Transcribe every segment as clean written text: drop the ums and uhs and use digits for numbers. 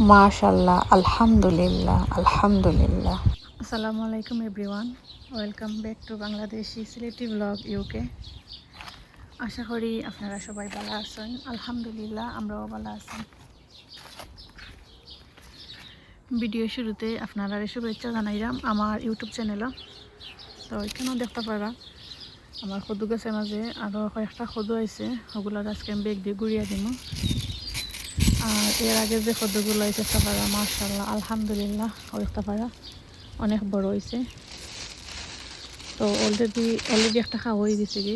মাশাল্লাহ, আলহামদুলিল্লাহ, আলহামদুলিল্লাহ। আসসালামু আলাইকুম everyone, welcome back to Bangladeshi Sylheti blog UK. আশা করি আপনারা সবাই ভালো আছেন। আলহামদুলিল্লাহ, আমরাও ভালো আছি। ভিডিও শুরুতে আপনারা শুভেচ্ছা জানাইলাম আমার ইউটিউব চ্যানেল। তো এখানেও দেখতে পারা আমার সদু গাছের মাঝে আরও কয়েকটা সদু আছে, ওগুলোর আজকে আমি বেগ দিয়ে গুড়িয়ে দিব। আর এর আগে যে সদুগুলো আছে দেখতে পারা মাশাআল্লাহ আলহামদুলিল্লাহ, দেখতে পারা অনেক বড় হয়েছে। তো অলরেডি একটা খাওয়া হয়ে গেছে কি,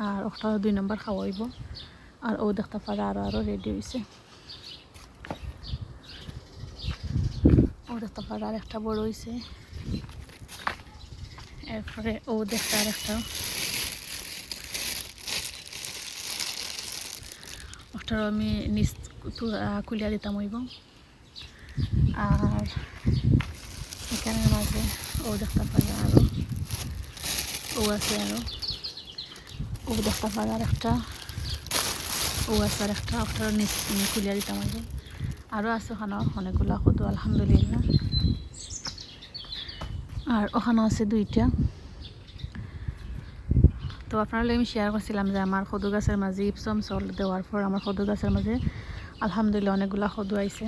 আর ওটা 2 নম্বর খাওয়া হইব। আর ও দেখতে পারে আরও রেডি হয়েছে। ও দেখতে পারে আর একটা বড় হয়েছে। এরপরে ও দেখতে আর একটা, ওটারও আমি নিচ কুলিয়া দিতাম হইব। আর এখানের মাঝে ও দেখতে পারে আরও ও আছে, আরও ও দেখতে পারে আর একটা ও আছে, আর একটা ওটারও নিচ কুলিয়া দিতাম হইব। আরও আছে ওখানে অনেকগুলো সদু আলহামদুলিল্লাহ। আর ওখানে আছে 2টা। তো আপনারা আমি শেয়ার করছিলাম যে আমার সদু গাছের মাঝে ইপসম সল্ট দেওয়ার পর আমার সদু গাছের মাঝে আলহামদুলিল্লাহ অনেকগুলো সদু আইছে।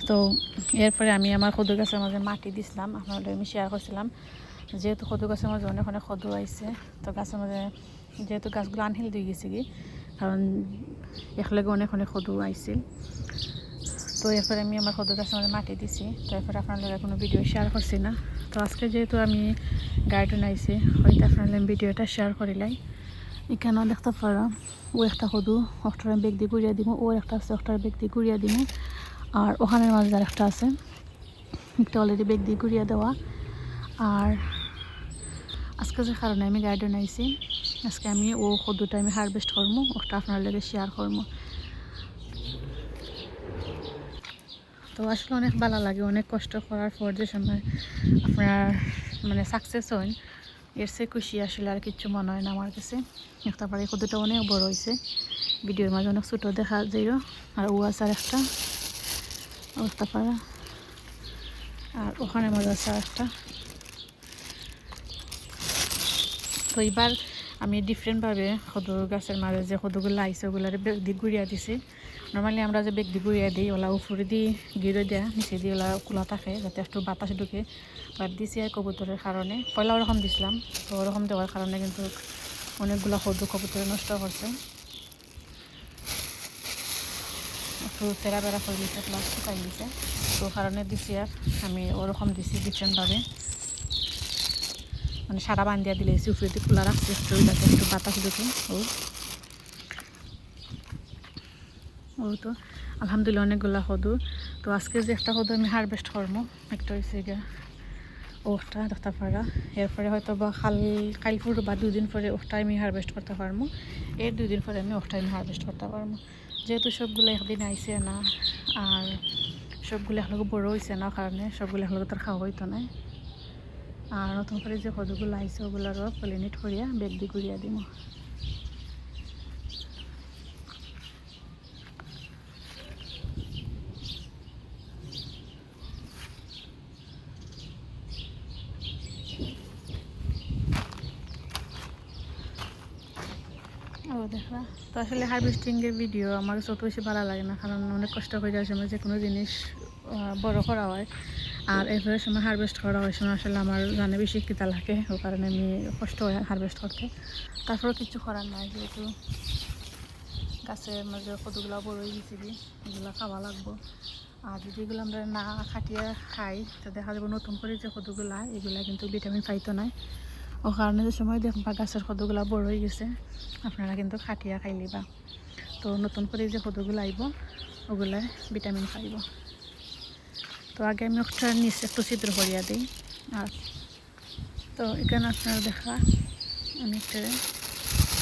তো এরপরে আমি আমার সদু গাছের মাঝে মাটি দিছিলাম, আপনাদের আমি শেয়ার করছিলাম যেহেতু সদু গাছের মাঝে অনেক অনেক সদু আইছে। তো গাছের মাঝে যেহেতু গাছগুলো আনহেল দিয়ে গেছে কি, কারণ একলগে অনেক অনেক সদু আইছিল। তো এরপরে আমি আমার সদু গাছের মাঝে মাটি দিছি। তো এরপরে আপনাদের কোনো ভিডিও শেয়ার করছি না। তো আজকে যেহেতু আমি গার্ডেন আইছি, হয়তো আপনাদের আমি ভিডিওটা শেয়ার করিলাই। এখানেও দেখতে পারা ও একটা সদু ওটার বেগ দিয়ে গুড়িয়ে দিব, ও একটা আছে ওটার বেগ দিয়ে গুড়িয়ে দিব। আর ওখানের মাঝে আর একটা আছে, একটা অলরেডি বেগ দিয়ে গুড়িয়ে দেওয়া। আর আজকে যে কারণে আমি গার্ডেন আইছি, আজকে আমি ও সদুটা আমি হারভেস্ট করবো, ওটা আপনার লগে শেয়ার করবো। তো আসলে অনেক ভালো লাগে, অনেক কষ্ট করার পর যে সময় আপনার মানে সাকসেস হয়, এর সে খুশি আসলে আর কিচ্ছু মনে হয় না আমার কাছে। একটা পারে সদুটা অনেক বড় হয়েছে, ভিডিওর মাঝে অনেক ছোটো দেখা যায়। আর ও আছে আর একটা অবস্থা পারা, আর ওখানে মজা আছে আর একটা। তো এবার আমি ডিফারেন্টভাবে সদু গাছের মাঝে যে সদুগুলো আইসে ওগুলো বেগ দিয়ে গুড়িয়ে দিছি। নর্মালি আমরা যে বেগ দিয়ে গুড়িয়ে দিই ওলা উপরে দিয়ে গিরে দেয়া, নিচে দিয়ে ওলা খোলা থাকে যাতে একটু বাতাস ঢুকে। বাদ দিছি আর কবুতরের কারণে পয়লা ওরকম দিছিলাম। তো ওরকম দেওয়ার কারণে কিন্তু অনেকগুলো সদু কবুতরে নষ্ট করছে, একটু তেরা বেড়া করে দিচ্ছে, প্লাস শুকাই দিছে। তো কারণে দিছি আর আমি ওরকম দিছি ডিফারেন্টভাবে, মানে সারা বান্ধিয়া দিলে উপরে দিয়ে খোলা রাখছি একটু যাতে একটু বাতাস ঢুকে। ও তো আলহামদুলিল্লাহ অনেকগুলা সদু। তো আজকে যে একটা সদু আমি হারভেস্ট করবো, একটা হয়েছে গিয়া ওটা দেখতে পারা। এরপরে হয়তো বা কাল পর বা 2 দিন পরে ওটা আমি হারভেস্ট করতে পারবো। এর 2 দিন পরে আমি ওটা আমি হারভেস্ট করতে পারবো, যেহেতু সবগুলো একদিন আইসে না। আর সবগুলো একলগে বড়ো হয়েছে না, কারণে সবগুলো একলগে তার খাওয়া হইতো না। আর নতুন করে যে সদুগুলো আইসে ওগুলোরও পলিনেট করিয়া বেগ দিয়ে ঘুরিয়া দিব। ও দেখা তো আসলে হারভেস্টিংয়ের ভিডিও আমার অত বেশি ভালো লাগে না, কারণ অনেক কষ্ট করে যাওয়ার সময় যে কোনো জিনিস বড় করা হয়। আর এরপরের সময় হারভেস্ট করা হয় সময় আসলে আমার জানে বেশি কিতা লাগে, ও কারণে আমি কষ্ট হয় হারভেস্ট করতে। তারপরেও কিছু করার নাই, যেহেতু গাছের মাঝে কতগুলো বড় হয়ে গেছে কি, এগুলো খাওয়া লাগবো। আর যদি এগুলো আমরা না খাটিয়ে খাই তো দেখা যাবে নতুন করে যে কতগুলা এগুলা কিন্তু ভিটামিন পাইতো না। ও কারণে যে সময় দেখবা গাছের কতগুলো বড় হয়ে গেছে আপনারা কিন্তু খাটিয়া খাইলিবা। তো নতুন করে যে কতগুলো আইব ওগুলা ভিটামিন পাইব। তো আগে আমি একটা নিচে একটু ছিদ্র করিয়া দিই। আর তো এখানে আপনারা দেখা আমি একটা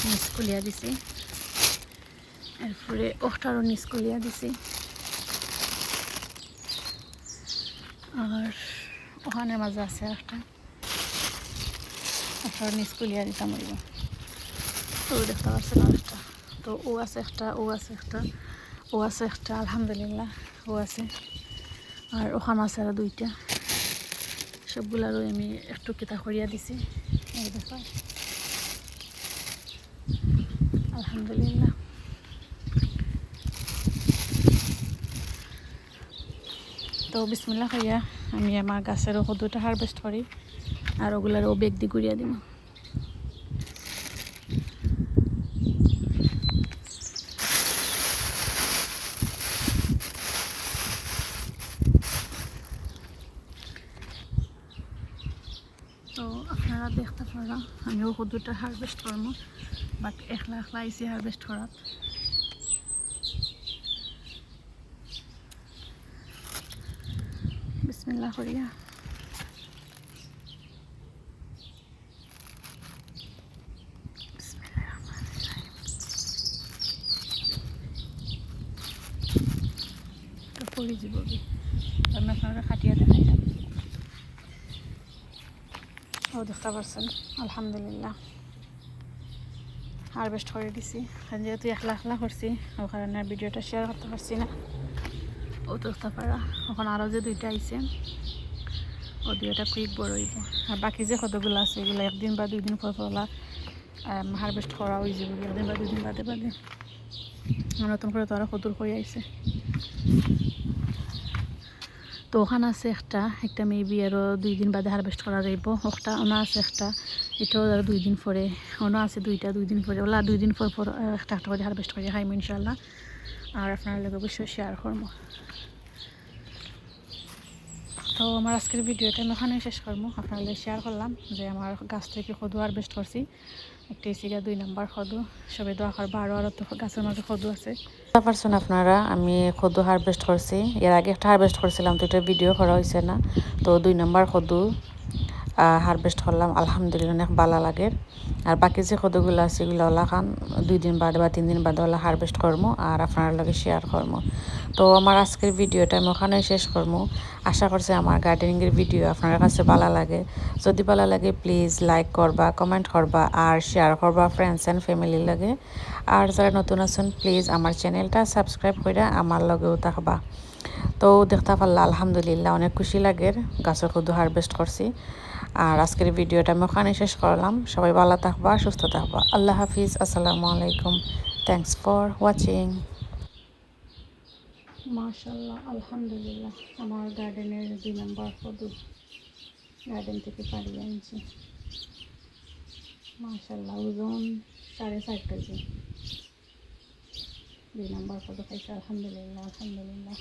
নিচ খুলিয়া দিছি, এরপরে ওটারও নিচ খুলিয়া দিছি। আর ওখানে মাঝে আছে একটা, ওটার নিচ খুলিয়া দিতাম হইব। তো দেখতে পাচ্ছেন একটা, তো ও আছে একটা ও আছে একটা, ও আছে একটা আলহামদুলিল্লাহ, ও আছে, আর ওখানে আছে আরও দুইটা। সবগুলারও আমি একটু কিতা করিয়া দিছি, এই দেখো আলহামদুলিল্লাহ। তো বিসমিল্লাহ কইয়া আমি আমার গাছেরও কদুটা হারভেস্ট করি, আর ওগুলারও বেগ দি গুড়িয়া দিব। তো আপনারা দেখতে পারা আমিও কদুটা হারভেস্ট করবো, বাট একলা একলা আইসি হারভেস্ট করাত। বিসমিল্লাহ করিয়া পড়ে যাব, আমি আপনারা খাটিয়া দেখাইলাম। ও দেখতে পারছেন আলহামদুলিল্লাহ হারভেস্ট করে দিছি। যেহেতু একলা একলা করছি ও কারণে ভিডিওটা শেয়ার করতে পারছি না। ও তো দেখতে পারা এখন আরও যে দুইটা আইছে, ও দুইটা কুইক বড় হইব। আর বাকি যে কতগুলো আছে এগুলো একদিন বা 2 দিন পর ওলা হারভেস্ট করা হয়ে যাবে, একদিন বা 2 দিন বাদে বাদে। নতুন করে তো আরও কদুর করে আইছে। তো ওখানে আছে একটা মেবি আরও 2 দিন বাদে হারভেস্ট করা যাইব। ওটা ওনা আছে একটা, এটাও আরও 2 দিন পরে। ওনা আছে দুইটা 2 দিন পরে, ওলা 2 দিন পর পর একটা করে হারভেস্ট করে খাইম ইনশাল্লাহ। আর আপনার লোক অবশ্যই শেয়ার করবো। তো আমার আজকের ভিডিওটা আমি ওখানে শেষ করবো। আপনাদের শেয়ার করলাম যে আমার গাছ থেকে কদু হারভেস্ট করছি, একটা এসিগা 2 নাম্বার কদু। সবাই দোয়া করবা, আরও তো গাছের মাঝে কদু আছে। পারছেন আপনারা আমি কদু হারভেস্ট করছি, এর আগে একটা হারভেস্ট করছিলাম তো এটা ভিডিও করা হয়েছে না। তো 2 নাম্বার কদু হারভেস্ট করলাম, আলহামদুলিল্লাহ অনেক ভালো লাগে। আর বাকি যে কদুগুলো আছে এগুলো ওলা খান 2 দিন বাদে বা 3 দিন বাদে ওলা হারভেস্ট করবো আর আপনার লগে শেয়ার করবো। তো আমার আজকের ভিডিওটা আমি ওখানে শেষ করবো। আশা করছি আমার গার্ডেনিংয়ের ভিডিও আপনার কাছে ভালো লাগে। যদি ভালো লাগে প্লিজ লাইক করবা, কমেন্ট করবা আর শেয়ার করবা ফ্রেন্ডস অ্যান্ড ফ্যামিলির লাগে। আর যারা নতুন আছেন প্লিজ আমার চ্যানেলটা সাবস্ক্রাইব করে আমার লগেও থাকবা। তো দেখতে পারলা আলহামদুলিল্লাহ অনেক খুশি লাগে, গাছের কদু হারভেস্ট করছি। আর আজকের ভিডিওটা আমি ওখানে শেষ করলাম। সবাই ভালো থাকবা, সুস্থ থাকবা। আল্লাহ হাফিজ, আসসালামু আলাইকুম, থ্যাংকস ফর ওয়াচিং। মাশাআল্লাহ আলহামদুলিল্লাহ আমার গার্ডেনের 2 নাম্বার কদু গার্ডেন থেকে পাড়িয়ে আনছি। মাশাআল্লাহ ওজন 4.5 কেজি। 2 নাম্বার কদু খাইছে আলহামদুলিল্লাহ আলহামদুলিল্লাহ।